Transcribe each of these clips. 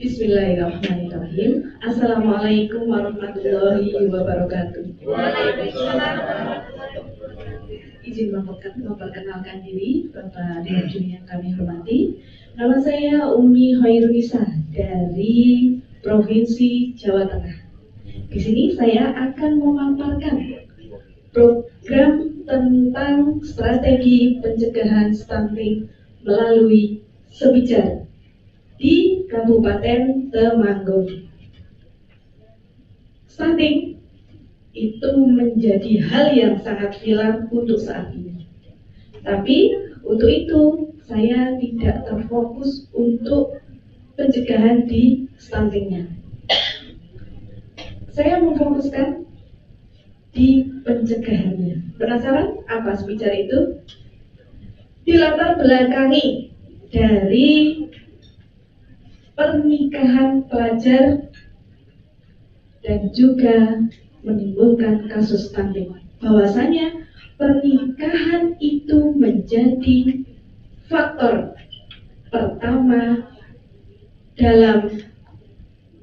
Bismillahirrahmanirrahim. Assalamualaikum warahmatullahi wabarakatuh. Waalaikumsalam. Izin memperkenalkan diri Bapak dan Ibu yang kami hormati. Nama saya Umi Hoirunisa dari Provinsi Jawa Tengah. Di sini saya akan memaparkan program tentang strategi pencegahan stunting melalui Sebijar di Kabupaten Temanggung. Stunting itu menjadi hal yang sangat hilang untuk saat ini. Tapi untuk itu saya tidak terfokus untuk pencegahan di stuntingnya. Saya memfokuskan di pencegahannya. Penasaran apa Sebijar itu? Dilatar belakangi dari pernikahan pelajar dan juga menimbulkan kasus stunting. Bahwasanya pernikahan itu menjadi faktor pertama dalam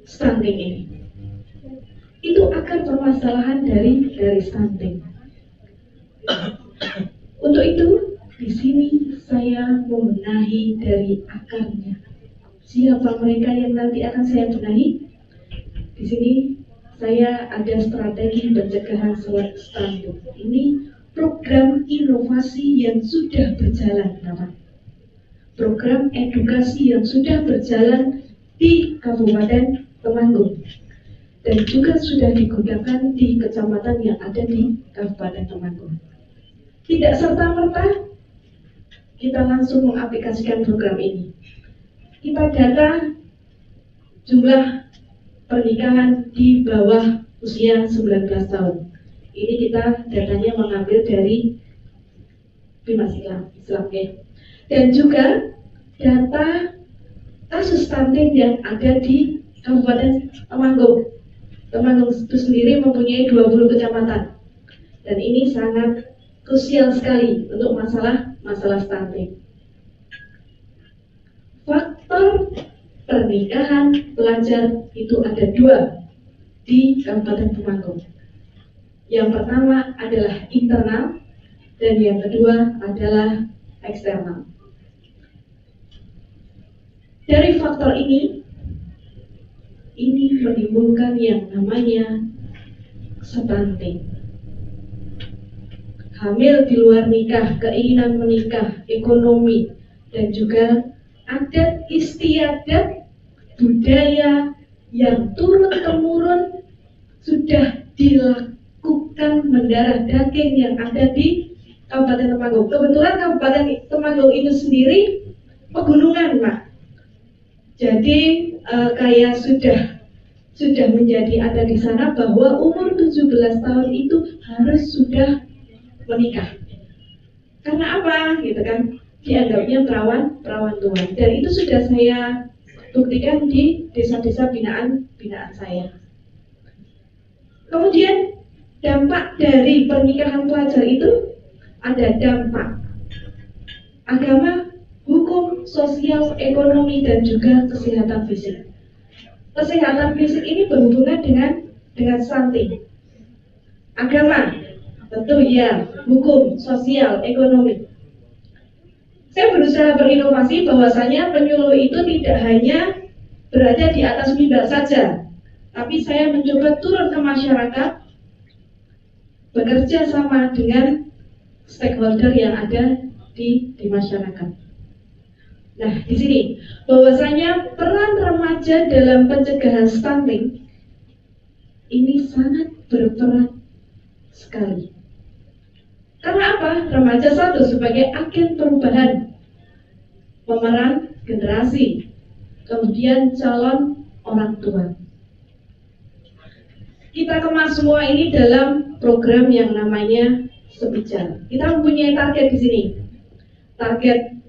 stunting ini. Itu akar permasalahan dari stunting. Untuk itu, di sini saya membenahi dari akarnya. Siapa mereka yang nanti akan saya benahi? Di sini saya ada strategi pencegahan stunting. Ini program inovasi yang sudah berjalan, Bapak. Program edukasi yang sudah berjalan di Kabupaten Temanggung dan juga sudah digunakan di kecamatan yang ada di Kabupaten Temanggung. Tidak serta-merta kita langsung mengaplikasikan program ini. Kita data jumlah pernikahan di bawah usia 19 tahun. Ini kita datanya mengambil dari Bimas Islam. Dan juga data kasus stunting yang ada di Kabupaten Temanggung. Temanggung itu sendiri mempunyai 20 kecamatan. Dan ini sangat krusial sekali untuk masalah stunting. Faktor pernikahan pelajar itu ada 2 di Kabupaten Temanggung. Yang pertama adalah internal dan yang kedua adalah eksternal. Dari faktor ini menimbulkan yang namanya stunting. Hamil di luar nikah, keinginan menikah, ekonomi, dan juga adat istiadat budaya yang turun-temurun sudah dilakukan mendarah daging yang ada di Kabupaten Temanggung. Kebetulan Kabupaten Temanggung itu sendiri pegunungan, Pak. Jadi kayak sudah menjadi ada di sana bahwa umur 17 tahun itu harus sudah menikah. Karena apa? Gitu kan? Dianggapnya perawan tua. Dan itu sudah saya buktikan di desa-desa binaan saya. Kemudian dampak dari pernikahan pelajar itu ada dampak agama, hukum, sosial, ekonomi, dan juga kesehatan fisik. Kesehatan fisik ini berhubungan dengan stunting. Agama, tentu ya, hukum, sosial, ekonomi. Saya berusaha berinovasi bahwasanya penyuluh itu tidak hanya berada di atas mimbar saja, tapi saya mencoba turun ke masyarakat, bekerja sama dengan stakeholder yang ada di masyarakat. Nah, di sini bahwasanya peran remaja dalam pencegahan stunting ini sangat berperan sekali. Karena apa? Remaja satu sebagai agen perubahan, pemeran generasi, kemudian calon orang tua. Kita kemas semua ini dalam program yang namanya Sebijar. Kita mempunyai target di sini. Target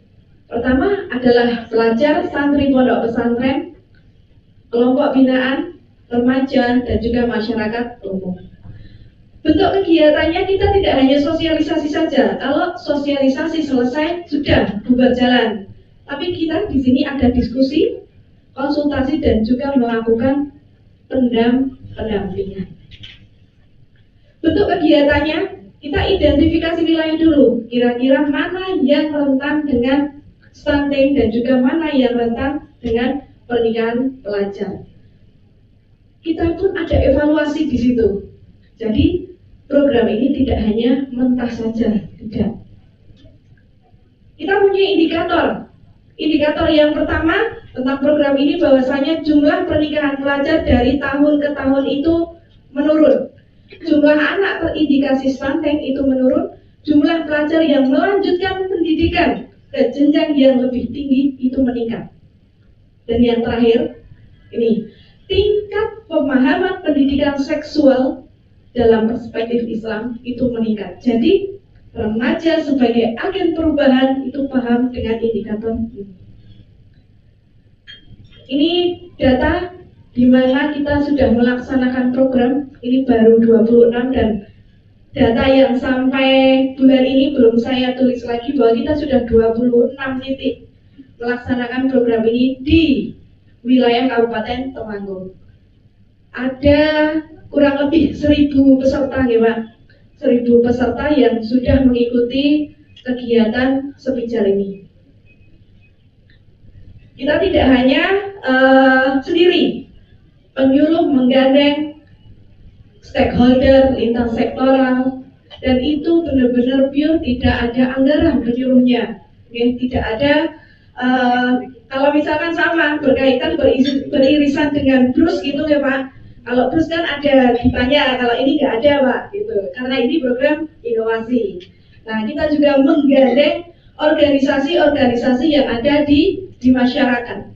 pertama adalah pelajar santri pondok pesantren, kelompok binaan, remaja, dan juga masyarakat umum. Bentuk kegiatannya kita tidak hanya sosialisasi saja. Kalau sosialisasi selesai sudah bubar jalan. Tapi kita di sini ada diskusi, konsultasi, dan juga melakukan pendampingan. Bentuk kegiatannya kita identifikasi wilayah dulu. Kira-kira mana yang rentan dengan stunting dan juga mana yang rentan dengan pernikahan pelajar. Kita pun ada evaluasi di situ. Jadi program ini tidak hanya mentah saja, tidak. Kita punya indikator. Indikator yang pertama tentang program ini bahwasanya jumlah pernikahan pelajar dari tahun ke tahun itu menurun. Jumlah anak terindikasi stunting itu menurun. Jumlah pelajar yang melanjutkan pendidikan ke jenjang yang lebih tinggi itu meningkat. Dan yang terakhir, ini tingkat pemahaman pendidikan seksual dalam perspektif Islam itu meningkat. Jadi remaja sebagai agen perubahan itu paham dengan indikator ini. Ini data di mana kita sudah melaksanakan program ini baru 26 dan data yang sampai bulan ini belum saya tulis lagi bahwa kita sudah 26 titik melaksanakan program ini di wilayah Kabupaten Temanggung. Ada kurang lebih 1.000 peserta ya Pak, 1.000 peserta yang sudah mengikuti kegiatan sepijar ini. Kita tidak hanya sendiri, penyuluh menggandeng stakeholder lintas sektoral, dan itu benar-benar pure, tidak ada anggaran penyuluhnya, tidak ada. Kalau misalkan sama berkaitan beririsan dengan BRUS gitu ya Pak. Kalau BRUS kan ada ditanya, kalau ini nggak ada Pak, gitu. Karena ini program inovasi. Nah, kita juga menggandeng organisasi-organisasi yang ada di masyarakat.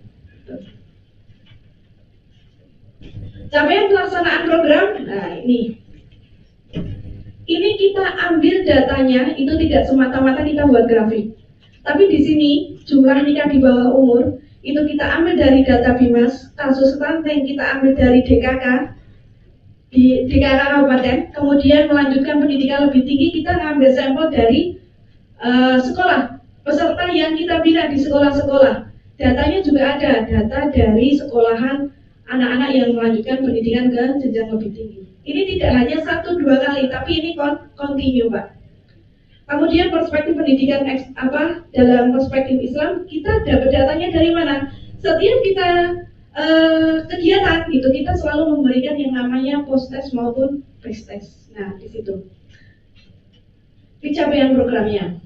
Capaian pelaksanaan program, nah ini kita ambil datanya, itu tidak semata-mata kita buat grafik. Tapi di sini jumlah nikah di bawah umur itu kita ambil dari data BIMAS, kasus stunting kita ambil dari DKK di DKK Kabupaten, kemudian melanjutkan pendidikan lebih tinggi kita ngambil sampel dari sekolah, peserta yang kita bina di sekolah-sekolah. Datanya juga ada, data dari sekolahan anak-anak yang melanjutkan pendidikan ke jenjang lebih tinggi. Ini tidak hanya 1-2 kali, tapi ini kontinu Pak. Kemudian perspektif pendidikan dalam perspektif Islam, kita dapat datanya dari mana? Setiap kita kegiatan itu kita selalu memberikan yang namanya post-test maupun pre-test. Nah, di situ pencapaian programnya.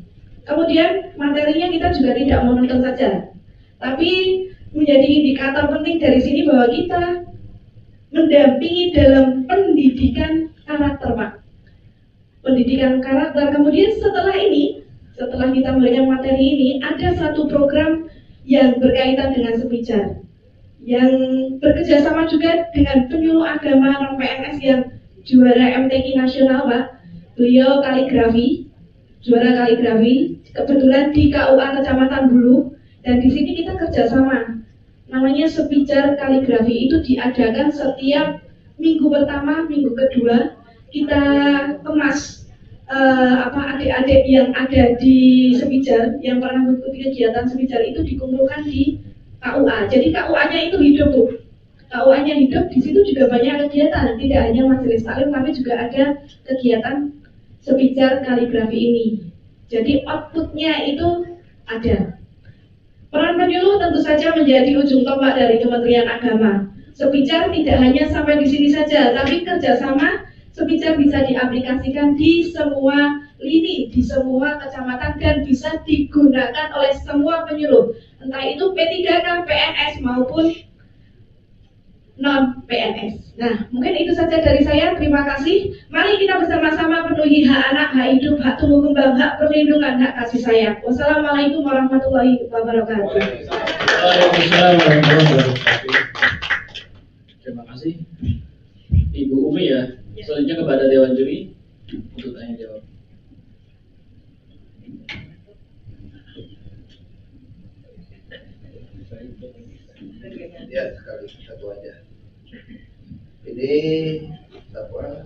Kemudian materinya kita juga tidak monoton saja, tapi menjadi indikator penting dari sini bahwa kita mendampingi dalam pendidikan karakter Pak. Pendidikan karakter. Kemudian setelah kita memberikan materi ini, ada satu program yang berkaitan dengan sepijar, yang bekerjasama juga dengan penyuluh agama non PNS yang juara MTQ nasional Pak. Beliau kaligrafi, juara kaligrafi, kebetulan di KUA Kecamatan Bulu, dan di sini kita kerjasama. Namanya sepijar kaligrafi, itu diadakan setiap minggu pertama, minggu kedua. Kita kemas adik-adik yang ada di sepijar yang pernah mengikuti kegiatan sepijar itu dikumpulkan di KUA. Jadi KUA-nya itu hidup Bu. KUA-nya hidup, di situ juga banyak kegiatan, tidak hanya majelis taklim tapi juga ada kegiatan sepijar kaligrafi ini. Jadi outputnya itu ada. Peran penyuluh tentu saja menjadi ujung tombak dari Kementerian Agama. Sepijar tidak hanya sampai di sini saja, tapi kerjasama sepijar bisa diaplikasikan di semua lini, di semua kecamatan, dan bisa digunakan oleh semua penyuluh, entah itu P3K, PNS maupun non PNS. Nah, mungkin itu saja dari saya. Terima kasih. Mari kita bersama-sama penuhi hak anak, hak hidup, hak tumbuh kembang, hak perlindungan, hak kasih sayang. Wassalamualaikum warahmatullahi wabarakatuh. Waalaikumsalam warahmatullahi wabarakatuh. Terima kasih Ibu Umi ya. Selanjutnya kepada Dewan Juri untuk tanya jawab. Ya, sekali satu aja. Ini apa?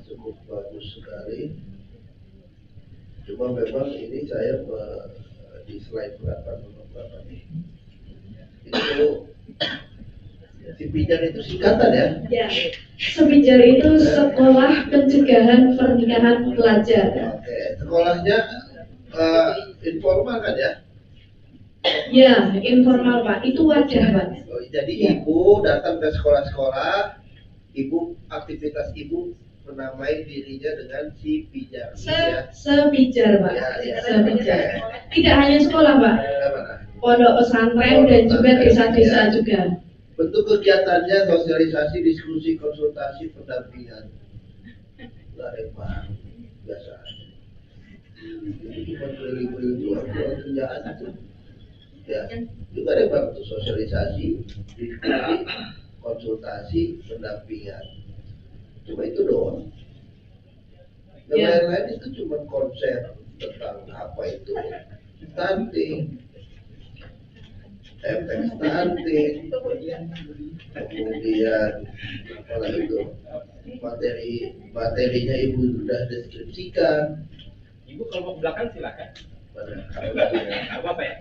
Cukup bagus sekali. Cuma memang ini saya di slide berapa nih? Itu Sepijar itu singkatan ya? Ya, Sepijar itu Sekolah Pencegahan Pernikahan Pelajar. Oke, sekolahnya informal kan ya? Ya, informal Pak, itu wadah Pak. Oh, jadi Ya. ibu datang ke sekolah-sekolah, aktivitas ibu menamai dirinya dengan si pijar. Sepijar Pak, Ya. Sepijar. Tidak hanya sekolah Pak, Mana? pondok pesantren dan juga desa-desa juga. Bentuk kegiatannya sosialisasi, diskusi, konsultasi, pendampingan. Nggak repot, biasa aja. Ini cuma keliling-keliling doang kerjaan itu. Ya, juga repot untuk sosialisasi, diskusi, konsultasi, pendampingan. Cuma itu doang. Yang Ya. lain-lain itu cuma konsep tentang apa itu stunting, efek stunting, kemudian apa itu materinya ibu sudah deskripsikan. Ibu kalau mau ke belakang silakan. Mana? Nggak apa-apa ya?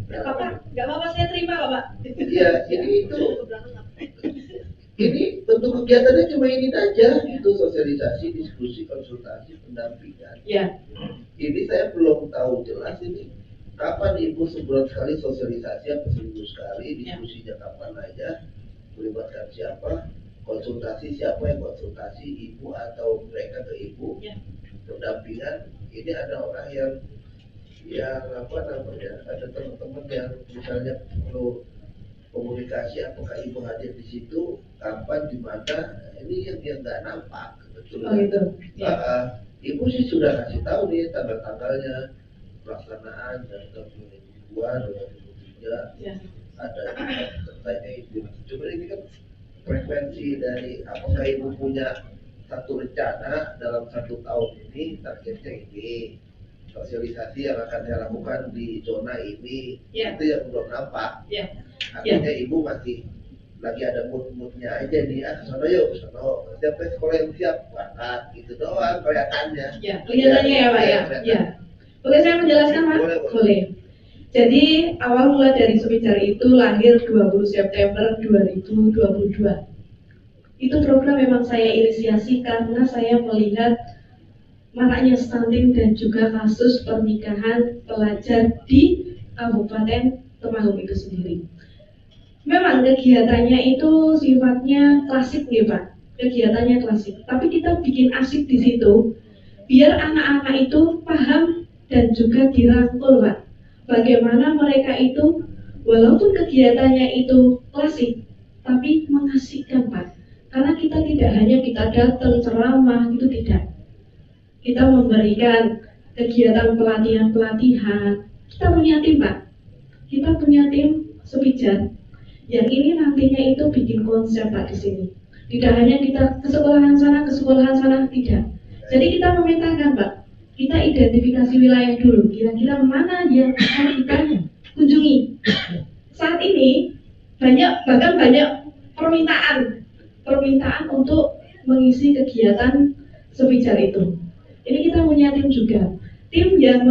Nggak apa-apa, saya terima kok Pak. Iya, ini bentuk kegiatannya cuma ini aja, itu sosialisasi, diskusi, konsultasi, pendampingan. Ya, Ini saya belum tahu jelas ini kapan ibu sebulan sekali sosialisasi atau seminggu sekali, diskusinya kapan aja, melibatkan siapa, konsultasi siapa yang konsultasi, ibu atau mereka ke ibu. Ya. Pendampingan ini ada orang yang apa namanya, ada teman-teman yang misalnya perlu komunikasi, apakah ibu hadir di situ, kapan, di mana, ini yang nggak nampak oh gitu. Ya. Ibu sih sudah kasih tahu nih tanggal-tanggalnya pelaksanaan dari tahun 2002, 2003 Ya. ada tanya ibu. Cuma ini kan frekuensi dari apakah ibu punya satu rencana dalam 1 tahun ini targetnya ini, sosialisasi yang akan saya lakukan di zona ini, Ya. itu yang belum nampak. Ya. Artinya ibu masih lagi ada mood-moodnya aja nih, kesana yuk, kesana. Siapa sekolah yang siap, berangkat, gitu doang kelihatannya. Ya, kelihatannya ya Pak ya. kelihatan. Ya. Boleh saya menjelaskan Pak? Boleh. Boleh. Jadi awal mula dari Sepijar itu lahir 20 September 2022. Itu program memang saya inisiasi karena saya melihat maraknya stunting dan juga kasus pernikahan pelajar di Kabupaten Temanggung itu sendiri. Memang kegiatannya itu sifatnya klasik ya Pak, kegiatannya klasik. Tapi kita bikin asik di situ, biar anak-anak itu paham dan juga dirangkul Pak. Bagaimana mereka itu, walaupun kegiatannya itu klasik, tapi mengasihkan Pak. Karena kita tidak hanya kita datang ceramah, itu tidak. Kita memberikan kegiatan pelatihan-pelatihan. Kita punya tim Pak, kita punya tim Sepijar. Yang ini nantinya itu bikin konsep Pak di sini. Tidak hanya kita ke sekolahan sana, tidak. Jadi kita memetakan Pak. Kita identifikasi wilayah dulu. Kira-kira mana yang akan kita kunjungi. Saat ini bahkan banyak permintaan untuk mengisi kegiatan Sepijar itu. Ini kita punya tim juga. Tim yang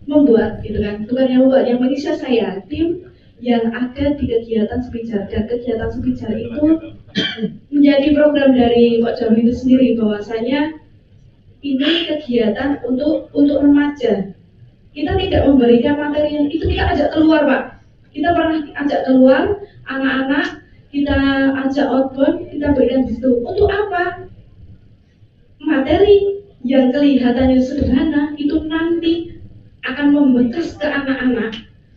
membuat, gitu kan? Bukan yang membuat, yang mengisi saya. Tim yang ada di kegiatan Sepijar, dan kegiatan Sepijar itu menjadi program dari Pak Jawi itu sendiri, bahwasanya ini kegiatan untuk remaja. Kita tidak memberikan materi yang itu, kita ajak keluar Pak. Kita pernah ajak keluar anak-anak, kita ajak outbound, kita berikan di situ. Untuk apa? Materi yang kelihatannya sederhana itu nanti akan membekas ke anak-anak,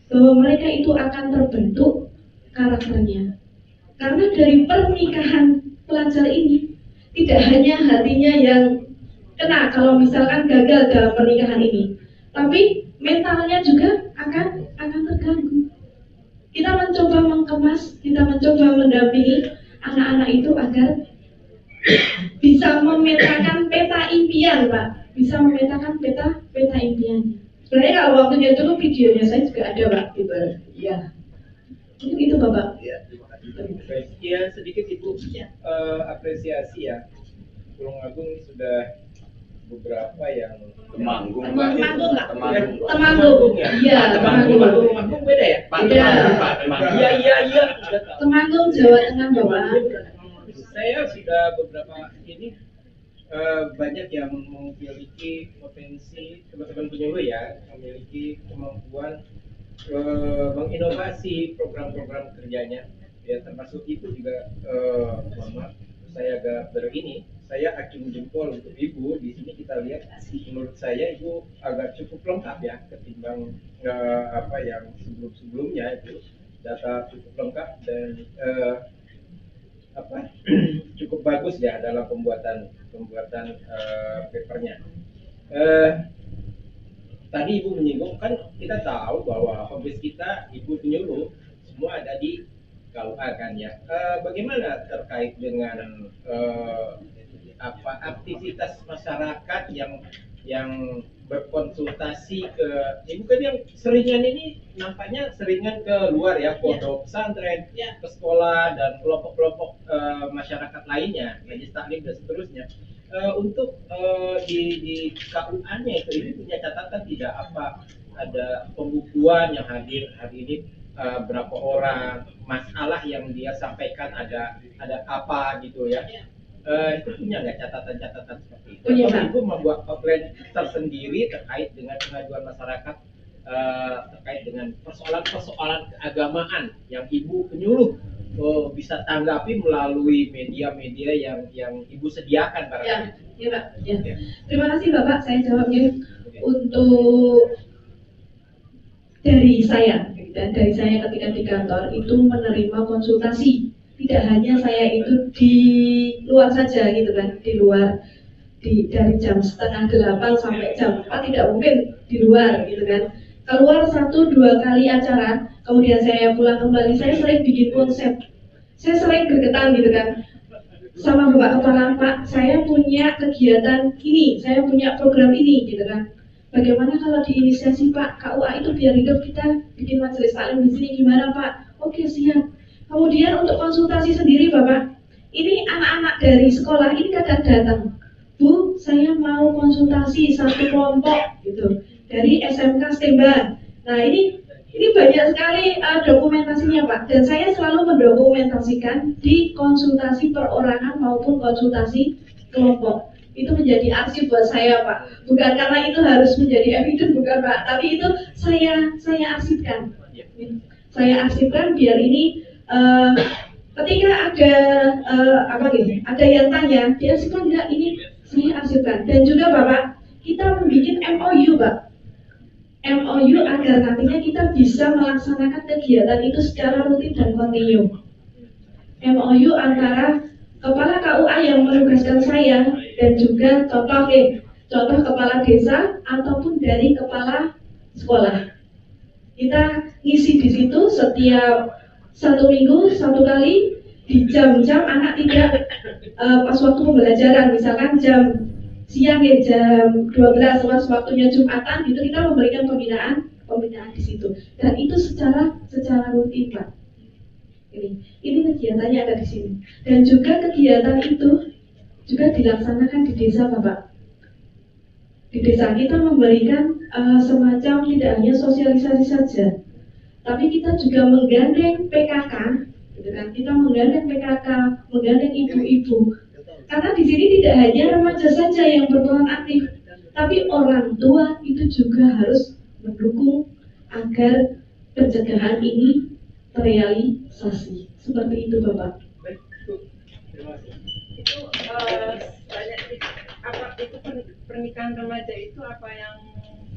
bahwa mereka itu akan terbentuk karakternya. Karena dari pernikahan pelajar ini tidak hanya hatinya yang kena kalau misalkan gagal dalam pernikahan ini, tapi mentalnya juga akan terganggu. Kita mencoba mengemas, kita mencoba mendampingi anak-anak itu agar bisa memetakan peta impian Pak, bisa memetakan peta impiannya. Sebenarnya kalau waktunya dulu videonya saya juga ada Pak, gitu. Iya. Itu Bapak. Iya, terima kasih. Ya sedikit Ibu apresiasi ya. Tulung Agung ini sudah beberapa yang Temanggung. Temanggung nggak? Temanggung. Temanggung. ya? Iya, Temanggung. Temanggung beda ya? Beda. Iya. Temanggung, Jawa Tengah, Bapak. Saya sudah beberapa ini banyak yang memiliki potensi, teman-teman penyuluh ya, memiliki kemampuan menginovasi program-program kerjanya. Ya termasuk itu juga, mohon maaf, saya agak saya acung jempol untuk Ibu. Di sini kita lihat, menurut saya Ibu agak cukup lengkap ya ketimbang apa yang sebelum-sebelumnya. Itu data cukup lengkap dan cukup bagus ya dalam pembuatan papernya. Tadi Ibu menyinggung, kan kita tahu bahwa hobis kita Ibu penyuluh semua ada di KUA kan ya. Bagaimana terkait dengan aktivitas masyarakat yang berkonsultasi ke Ibu, kan yang seringan ini nampaknya seringan ke luar ya, pondok pesantren, ke sekolah dan kelompok-kelompok masyarakat lainnya, majelis taklim dan seterusnya. Untuk di KUA-nya itu Ibu punya catatan tidak, apa ada pembukuan yang hadir hari ini, berapa orang, masalah yang dia sampaikan ada apa gitu ya? Itu punya nggak catatan-catatan seperti itu? Punya, Atau Pak. Ibu membuat outline tersendiri terkait dengan pengaduan masyarakat terkait dengan persoalan-persoalan keagamaan yang Ibu penyuluh bisa tanggapi melalui media-media yang Ibu sediakan barangkali? Ya, Pak. Ya. Terima kasih Bapak, saya jawabnya. Untuk dari saya ketika di kantor itu menerima konsultasi. Tidak hanya saya itu di luar saja gitu kan, di luar dari jam 7:30 sampai jam 4 tidak mungkin di luar gitu kan. Keluar 1-2 kali acara, kemudian saya pulang kembali, saya sering bikin konsep. Saya sering gregetan gitu kan. Sama Bapak Kepala, Pak, saya punya kegiatan ini, saya punya program ini gitu kan. Bagaimana kalau diinisiasi Pak, KUA itu biar hidup, kita bikin majelis taklim di sini, gimana Pak? Oke, siap. Kemudian untuk konsultasi sendiri Bapak, ini anak-anak dari sekolah ini kadang datang, Bu, saya mau konsultasi satu kelompok gitu dari SMK Stemba. Nah ini banyak sekali dokumentasinya Pak, dan saya selalu mendokumentasikan di konsultasi perorangan maupun konsultasi kelompok. Itu menjadi arsip buat saya Pak, bukan karena itu harus menjadi evidence, bukan Pak, tapi itu saya arsipkan. Saya arsipkan biar ini ketika ada ada yang tanya, diarsipkan enggak, ini saya arsipkan. Dan juga Bapak, kita membuat MOU Pak, MOU agar nantinya kita bisa melaksanakan kegiatan itu secara rutin dan kontinu. MOU antara kepala KUA yang menugaskan saya dan juga contoh kepala desa ataupun dari kepala sekolah. Kita ngisi di situ setiap 1 minggu 1 kali di jam-jam anak tidak pas waktu pembelajaran, misalkan jam siang ya jam 12 waktunya Jumatan gitu, kita memberikan pembinaan di situ, dan itu secara rutin Pak. Ini kegiatannya ada di sini, dan juga kegiatan itu juga dilaksanakan di desa Bapak. Di desa kita memberikan semacam tidak hanya sosialisasi saja, tapi kita juga menggandeng PKK, gitu kan? Kita menggandeng PKK, menggandeng ibu-ibu. Karena di sini tidak hanya remaja saja yang berperan aktif, tapi orang tua itu juga harus mendukung agar pencegahan ini terrealisasi. Seperti itu Bapak. Baik, terima kasih. Itu banyak apa itu pernikahan remaja itu apa yang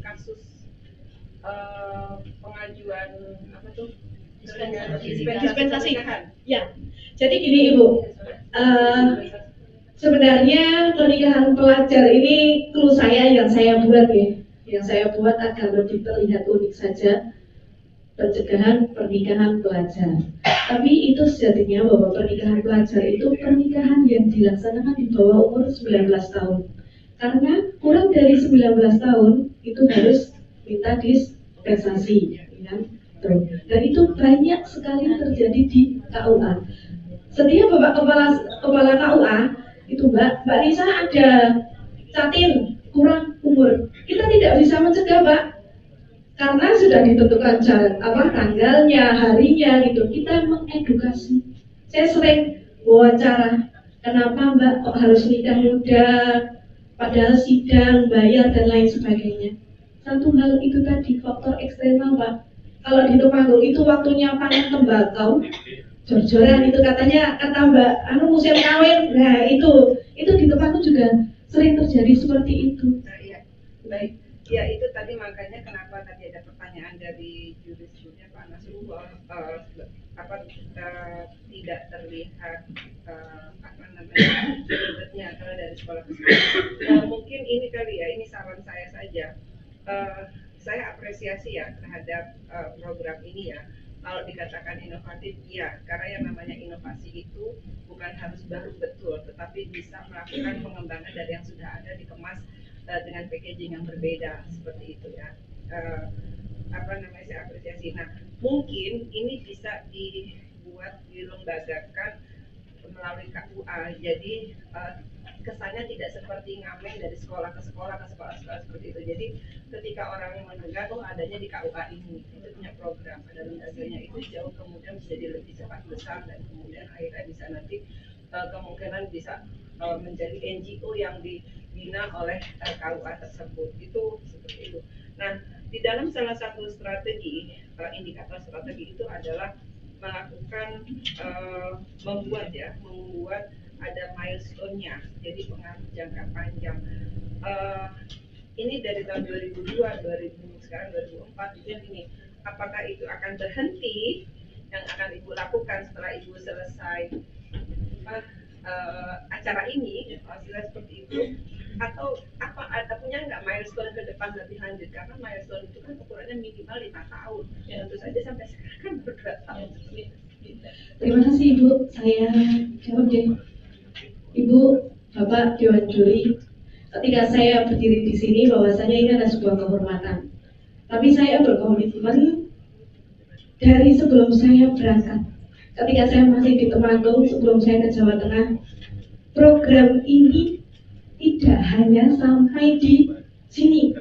kasus pengajuan apa tuh dispensasi pernikahan? Ya, jadi gini Ibu, sebenarnya pernikahan pelajar ini clue saya yang saya buat agar lebih terlihat unik saja, pencegahan pernikahan pelajar. Tapi itu sejatinya bahwa pernikahan pelajar itu pernikahan yang dilaksanakan di bawah umur 19 tahun. Karena kurang dari 19 tahun itu harus minta dispensasi, kan? Tuh. Dan itu banyak sekali terjadi di KUA. Setiap Bapak Kepala KUA itu Mbak Nisa ada catin kurang umur, kita tidak bisa mencegah Pak, karena sudah ditentukan tanggalnya, harinya gitu. Kita mengedukasi. Saya sering wawancara, kenapa Mbak kok harus nikah muda, padahal sidang, bayar dan lain sebagainya. Satu hal itu tadi, faktor eksternal Pak. Kalau di Temanggung itu waktunya panen tembakau, jor-joran itu katanya, kata Mbak, musim kawin. Nah itu di Temanggung juga sering terjadi seperti itu. Nah, iya, baik. Ya itu tadi makanya kenapa tadi ada pertanyaan dari jurisnya Pak Nasrullah, tidak terlihat ribetnya kalau dari sekolah ke sekolah. Mungkin ini kali ya, ini saran saya saja. Saya apresiasi ya terhadap program ini ya. Kalau dikatakan inovatif, ya, karena yang namanya inovasi itu bukan harus baru betul, tetapi bisa melakukan pengembangan dari yang sudah ada, dikemas dengan packaging yang berbeda seperti itu ya. Saya apresiasi. Nah, mungkin ini bisa dibuat, dilembagakan melalui KUA. Jadi kesannya tidak seperti ngamen dari sekolah ke sekolah seperti itu. Jadi ketika orang yang mendengar, adanya di KUA ini, itu punya program, ada lembaganya, itu jauh kemudian bisa jadi lebih cepat besar, dan kemudian akhirnya bisa nanti kemungkinan bisa menjadi NGO yang dibina oleh KUA tersebut. Itu seperti itu. Nah, di dalam salah satu strategi, indikator strategi itu adalah melakukan membuat ada milestone-nya, jadi pengaruh jangka panjang. Ini dari tahun 2002, sekarang 2004, itu ini. Apakah itu akan berhenti yang akan Ibu lakukan setelah Ibu selesai acara ini, hasilnya seperti itu, atau ada punya nggak milestone ke depan lebih lanjut, karena milestone itu kan ukurannya minimal 5 tahun, tentu saja sampai sekarang kan ber2 tahun. Terima kasih Ibu, saya jawab deh. Ibu, Bapak Dewan Juri, ketika saya berdiri di sini, bahwasanya ini adalah sebuah kehormatan. Tapi saya berkomitmen dari sebelum saya berangkat. Ketika saya masih di Temanggung, sebelum saya ke Jawa Tengah, program ini tidak hanya sampai di sini.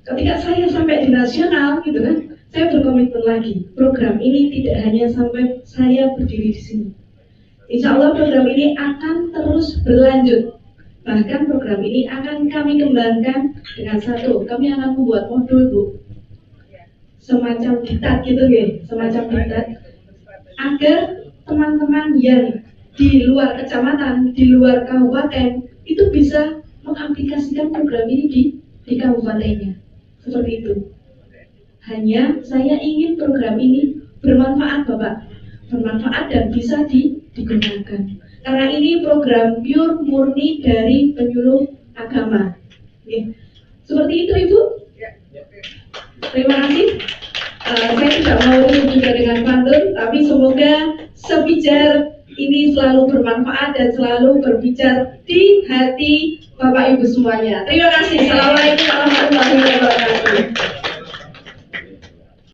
Ketika saya sampai di nasional, gitu kan, saya berkomitmen lagi. Program ini tidak hanya sampai saya berdiri di sini. Insya Allah program ini akan terus berlanjut. Bahkan program ini akan kami kembangkan dengan satu, kami akan membuat modul Bu, semacam diktat gitu ya, semacam diktat, agar teman-teman yang di luar kecamatan, di luar kabupaten itu bisa mengaplikasikan program ini di kabupatennya, seperti itu. Hanya saya ingin program ini bermanfaat Bapak, bermanfaat dan bisa digunakan. Karena ini program pure murni dari penyuluh agama. Oke. Seperti itu Ibu. Terima kasih. Saya tidak mau ribut juga dengan pantun, tapi semoga sebicar ini selalu bermanfaat dan selalu berbicara di hati Bapak Ibu semuanya. Terima kasih. Assalamualaikum warahmatullahi wabarakatuh.